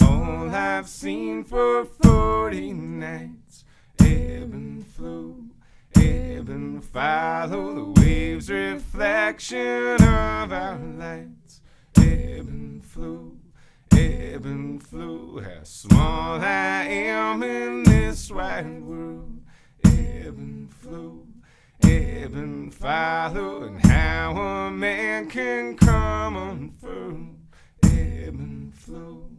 all I've seen for 40 nights. Ebb and flow, ebb and follow the waves' reflection of our lights. Ebb and flow, ebb and flow. How small I am in this wide world. Ebb and flow, ebb and follow, and how a man can come unfurled. Ebb and flow,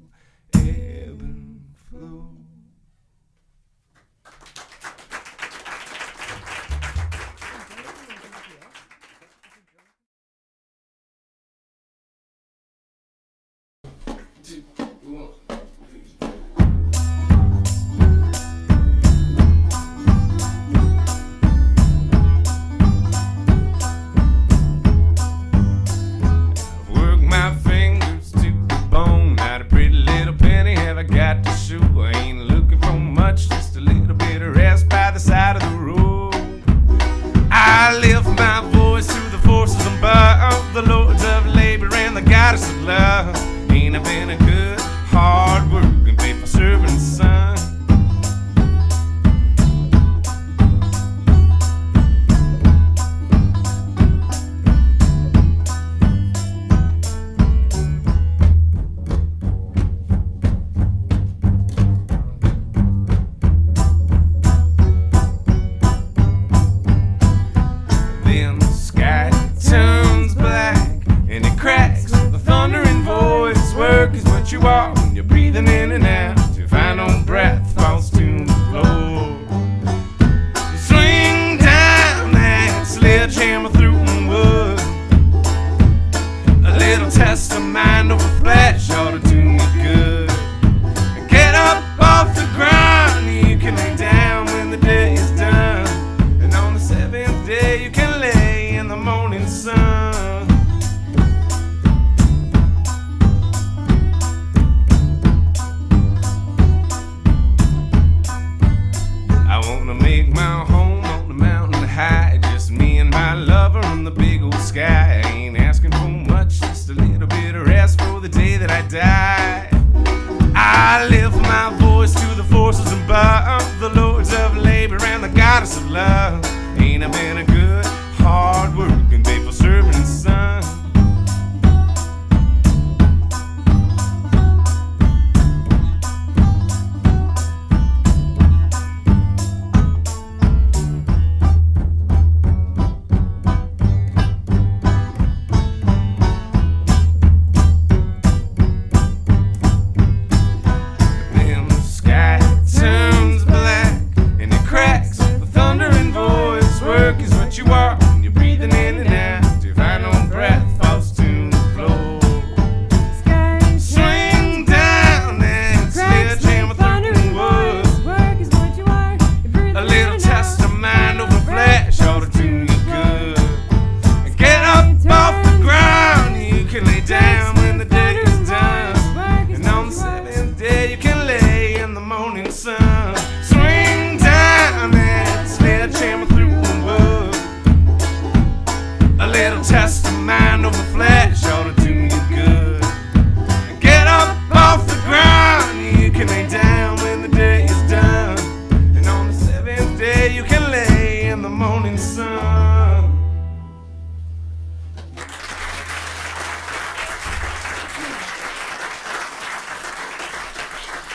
ebb and flow.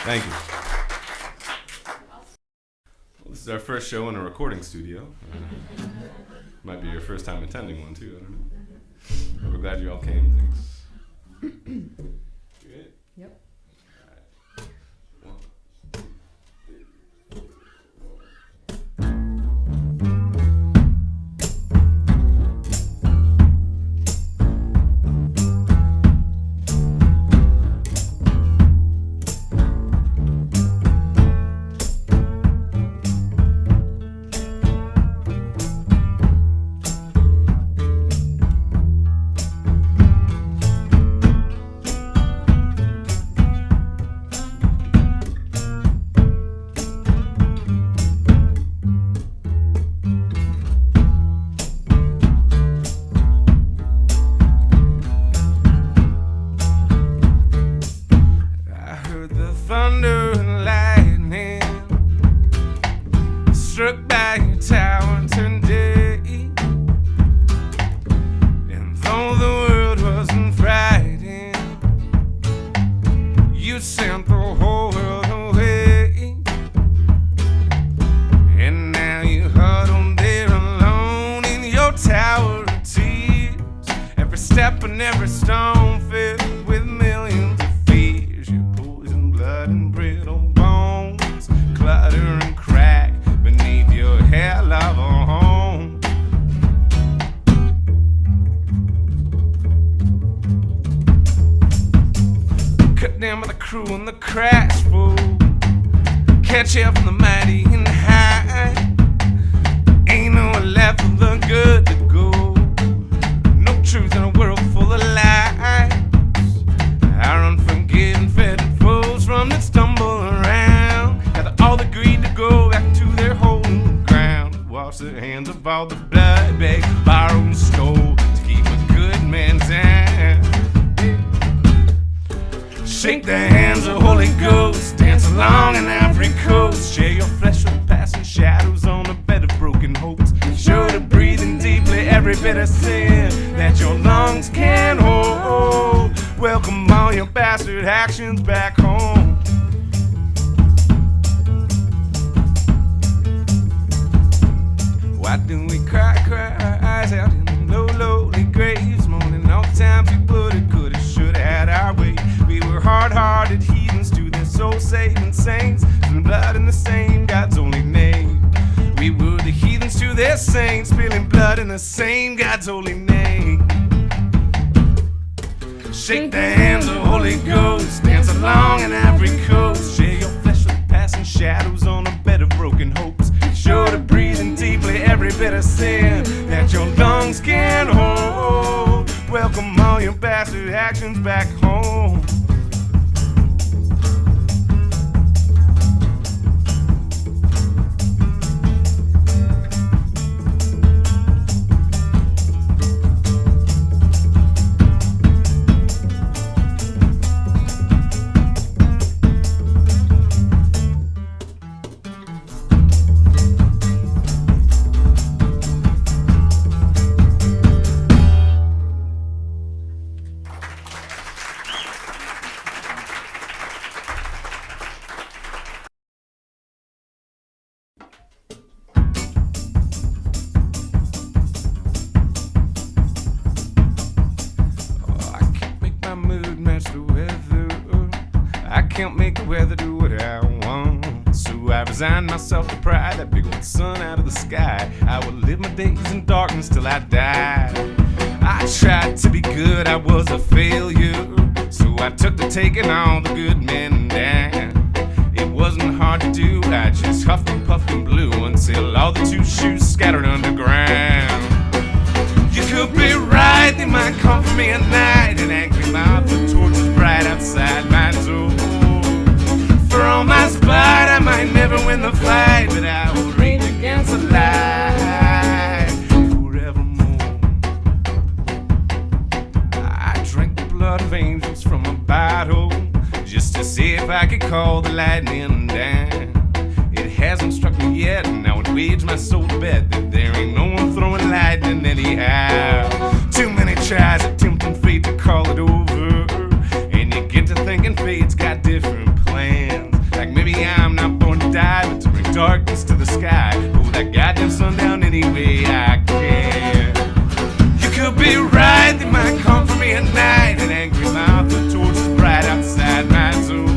Thank you. Well, this is our first show in a recording studio. Might be your first time attending one too, I don't know. But we're glad you all came. Thanks. Good? Yep. thunder and lightning struck by your tower today. And though the world wasn't frightened, you sent the whole world away. And now you huddled there alone in your tower of tears, every step and every stone filled with millions of fears. Your poison blood and brittle bones clutter and crack beneath your hell of a home. Cut down by the cruel and the crash fool, catch up from the mighty and high. Ain't nowhere left for the good to go, no truth in a world full of lies. Our unforgiving fettered foes from that stumble around gather all the greed to go back to their hole in the ground, wash their hands of all the blood begged, borrowed and stole to keep a good man down. Shake the hands of Holy Ghost, dance along an Ivory Coast, share your flesh with passing shadows on a bed of broken hopes. Be sure to breathe in deeply every bit of sin that your lungs can hold. Welcome all your bastard actions back home. Why do we cry our eyes out in the lowly graves, mourning all the times we woulda, coulda, shoulda had our way? We were hard-hearted heathens to their soul-saving saints, spilling blood in the same God's holy name. We were the heathens to their saints, spilling blood in the same God's holy name. Shake the hands of Holy Ghost, dance along an Ivory Coast, share your flesh with passing shadows on a bed of broken hopes. Be sure to breathe in deeply every bit of sin that your lungs can hold. Welcome all your bastard actions back home. Can't make the weather do what I want, so I resigned myself to pride. That big old sun out of the sky, I will live my days in darkness till I die. I tried to be good, I was a failure, so I took to taking all the good men down. It wasn't hard to do, I just huffed and puffed and blew until all the two shoes scattered underground. You could be right, they might come for me at night, an angry mouth with torches bright outside my door. For all my spite, I might never win the fight, but I will rage against the light forevermore. I drank the blood of angels from a bottle just to see if I could call the lightning down. It hasn't struck me yet, and I would wage my soul to bet that there ain't no one throwing lightning anyhow. Too many tries at tempting fate to call it over, and you get to thinking fate's got different plans. Like maybe I'm not born to die, but to bring darkness to the sky. Hold that goddamn sun down any way I can. You could be right, they might come for me at night, an angry mouth with torches bright outside my door.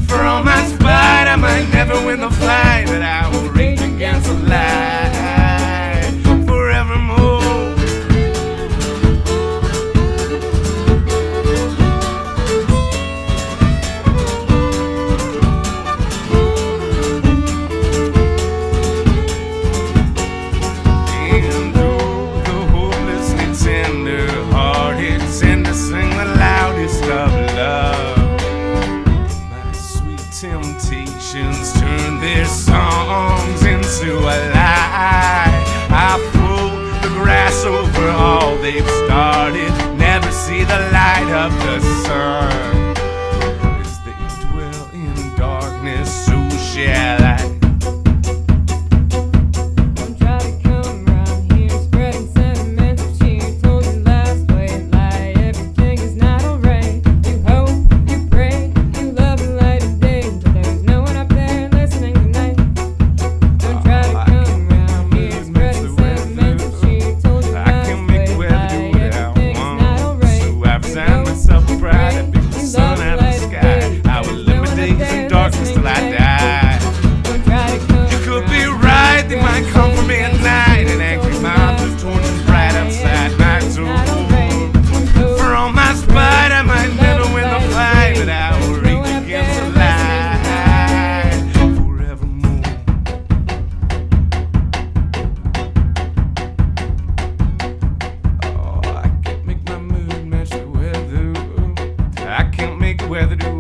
For all my spite, I might never win the fight, but I will rage against the light forevermore.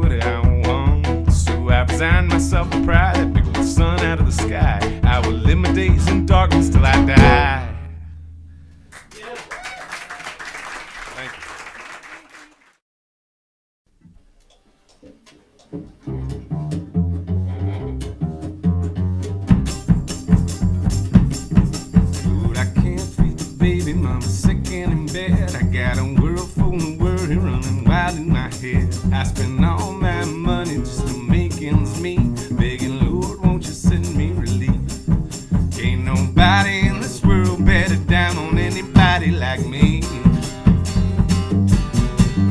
what I want. So I resigned myself to pride, that big old sun out of the sky. I will live my days in darkness till I die. Thank you. Lord, I can't feed the baby, mama's sick and in bed. I got a world full of worry running wild in my head. I spend all my money just to make ends meet, begging, Lord, won't you send me relief? Ain't nobody in this world better down on anybody like me.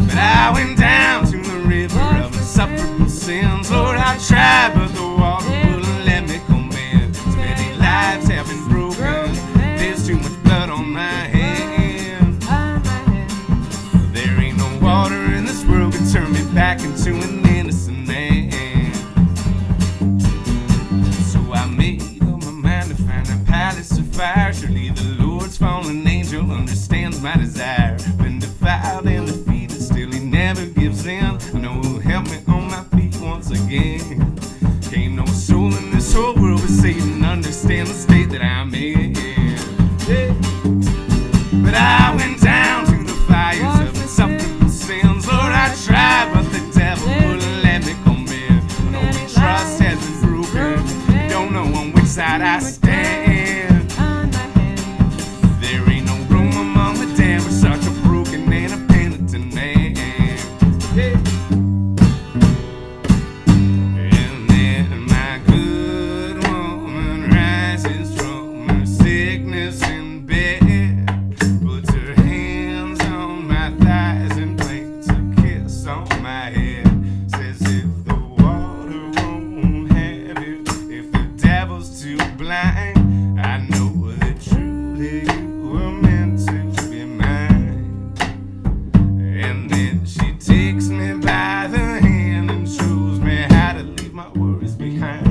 But I went down to the river of insufferable sins. Lord, I tried, but the water wouldn't let me come in. So many lives have been broken. There's too much blood on my hands. There ain't no water in this world can turn me back into an innocent man. So I made up my mind to find a palace of fire. Surely the Lord's fallen angel understands my desire. Been defiled and defeated, still he never gives in. I know he'll help me on my feet once again. Ain't no soul in this whole world but Satan understand the state that I'm in. But I went down to the fires of insufferable sins. Lord, I tried, but the devil wouldn't let me come in. When all my trust has been broken, don't know on which side I stand. There ain't no room among the damned for such a broken and a penitent man. And then my good woman rises from her sickness in bed, puts her hands on my thighs and plants a kiss on my head. Says if the water won't have it, if the devil's too blind, I know that truly you were meant to be mine. And then she takes me by the hand and shows me how to leave my worries behind.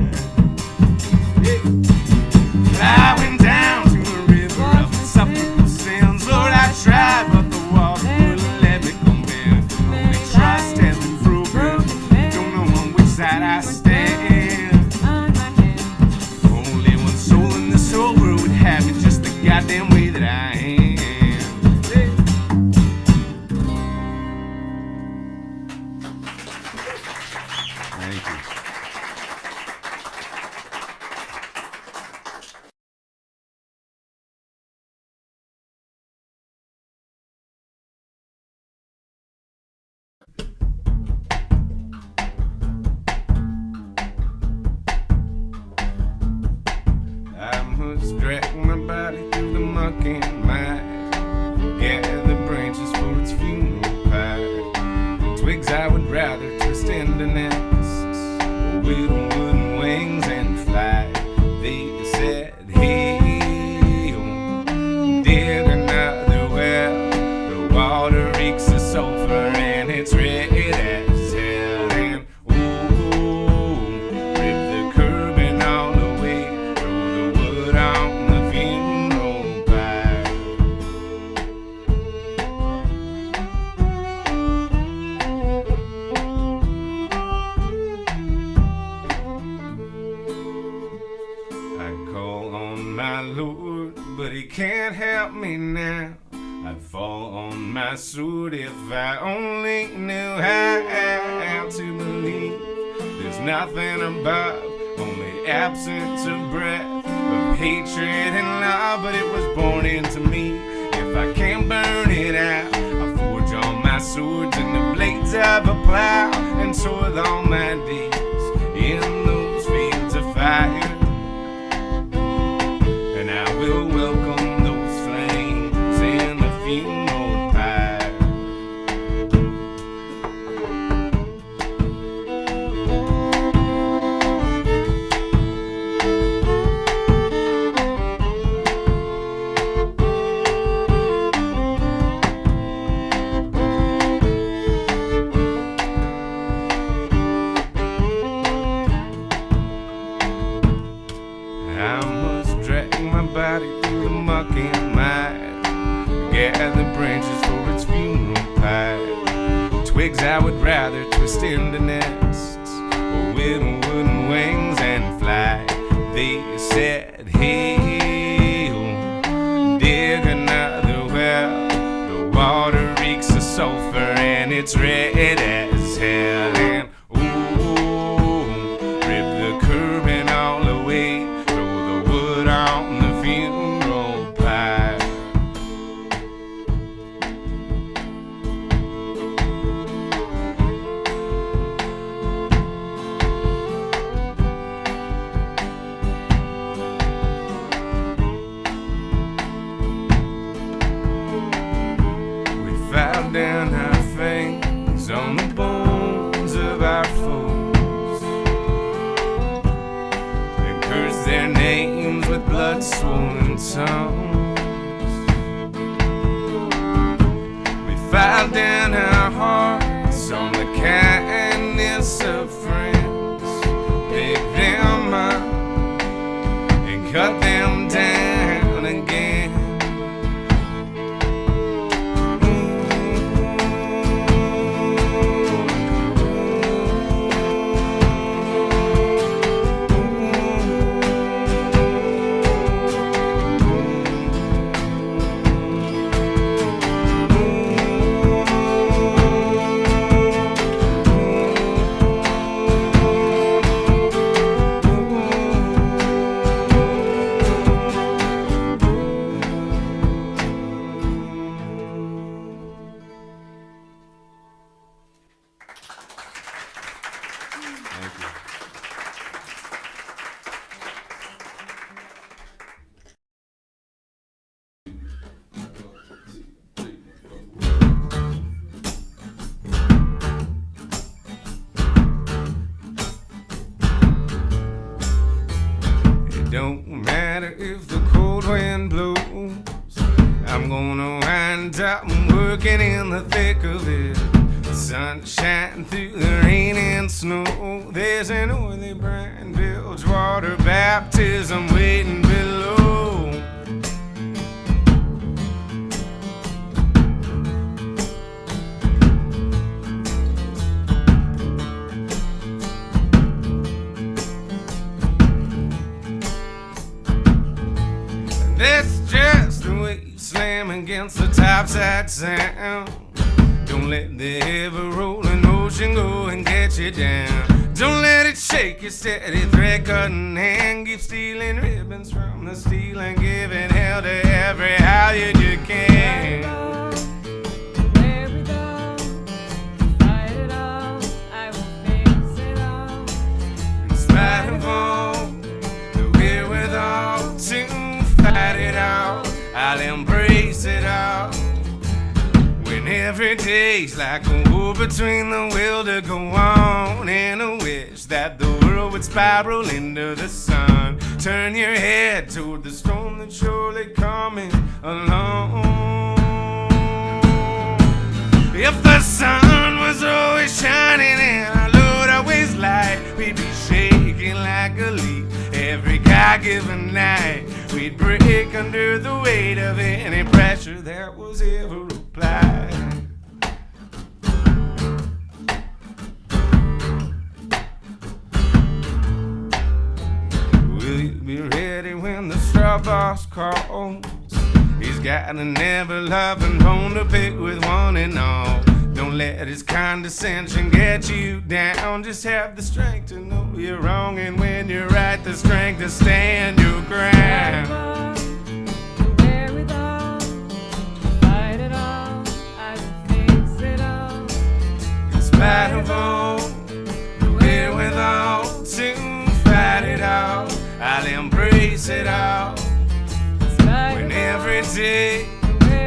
I went down to the river of insufferable sins. Lord, I tried, but the water wouldn't let me come in. Only trust has been broken, don't know on which side I stand. Only one soul in this whole world would have me just the goddamn way that I am. Thank you. I must drag my body through the muck and mire, gather branches for its funeral pyre. Twigs I would rather twist into nests, with wooden wings and fly. They said, hey, dig another well. The water reeks of sulfur and it's red as hell. And rip the curbing all the way, throw the wood on the funeral pyre. I call on my Lord, but he can't help me now. I'd fall on my sword if I only knew how to believe. There's nothing above, only absence of breath, of hatred and love, but it was born into me. If I can't burn it out, I'll forge all my swords and the blades of a plow, and soil all my days in those fields of fire. And I will welcome those flames in the funeral pyre. I would rather twist into nests with wooden wings and fly. They said, hey, dig another well. The water reeks of sulfur and it's red as hell. And ooh, rip the curbing all away, throw the wood on the funeral pyre. File down our fangs on the bones of our foes and curse their names with blood-swollen tongues. We file down our hearts on the kindness of friends, pick them up and cut them down again. Don't matter if the cold wind blows, I'm gonna wind up working in the thick of it. The sun shining through the rain and snow. There's an oily brine bilge water baptism waiting below. That's just the way you slam against the topside sound. Don't let the ever-rolling ocean go and get you down. Don't let it shake your steady thread-cutting hand. Keep stealing ribbons from the steel and giving hell to every halyard you can. Where we go, fight it all, I will fix it all. In spite of all the wherewithal to fight it out, I'll embrace it all. When every day's like a war between the will to go on and a wish that the world would spiral into the sun. Turn your head toward the storm that's surely coming along. If the sun was always shining and our load always light, we'd be shaking like a leaf every God-given night. We'd break under the weight of any pressure that was ever applied. Will you be ready when the straw boss calls? He's got an ever-loving bone to pick with one and all. Don't let his condescension get you down. Just have the strength to know you're wrong, and when you're right, the strength to stand your ground. Wherewithal, fight it all, I will fix it all. In spite of all the wherewithal to fight it all, I'll embrace it all. When every day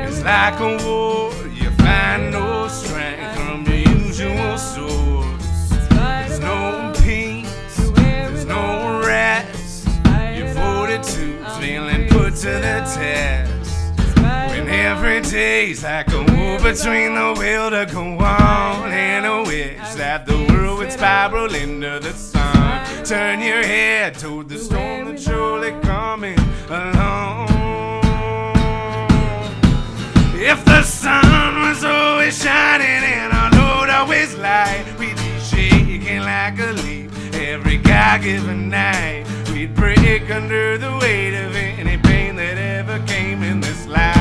is like a war, you find no strength from the usual source. There's no peace, there's no rest. Your fortitude's feeling put to the test. When every day's like a war between the will to go on and a wish that the world would spiral into the sun. Turn your head toward the storm that's surely coming along. If the sun was always shining and our load always light. We'd be shaking like a leaf every God-given night. We'd break under the weight of any pain that ever came in this life.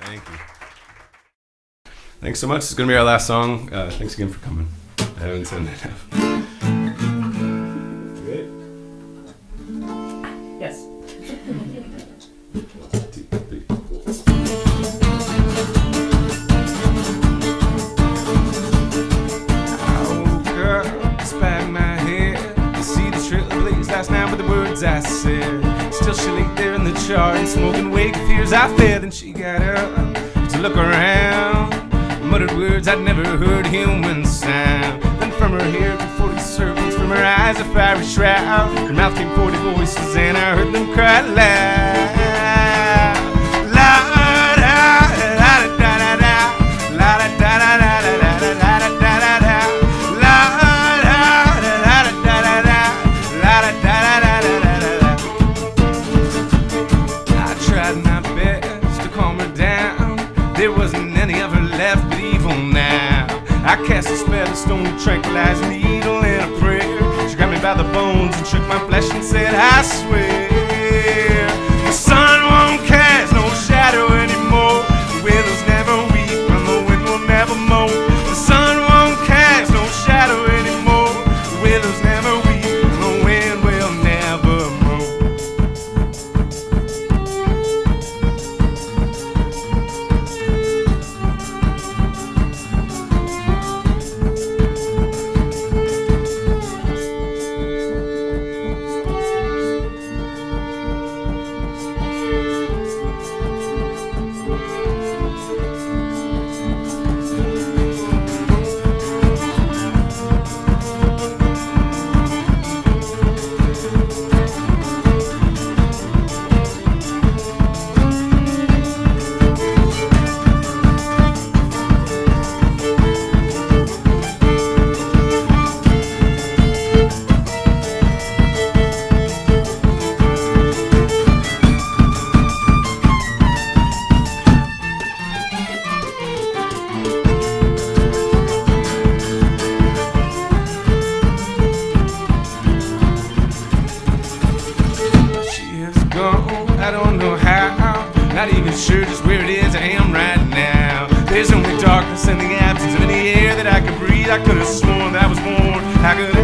Thank you. Thanks so much. It's going to be our last song. Thanks again for coming. I haven't said that enough. Good? Yes. 1, 2, 3. I woke up, despite my head, to see the trail ablaze last night with the words I said. Still she laid there in the chart and smoking wake of fears I fed. And she got up to look around, muttered words I'd never heard human sound. Then from her hair came 40 serpents, from her eyes a fiery shroud. Her mouth came 40 voices and I heard them cry loud. I cast a spell of stone to tranquilize a needle and a prayer. She grabbed me by the bones and shook my flesh and said, I swear the sun won't cast no shadow anymore. The willows never weep and the wind will never mow. The sun won't cast no shadow anymore. The willows never weep and the wind will never mow. I don't know how, not even sure just where it is I am right now. There's only darkness in the absence of any air that I could breathe. I could have sworn that I was born. I could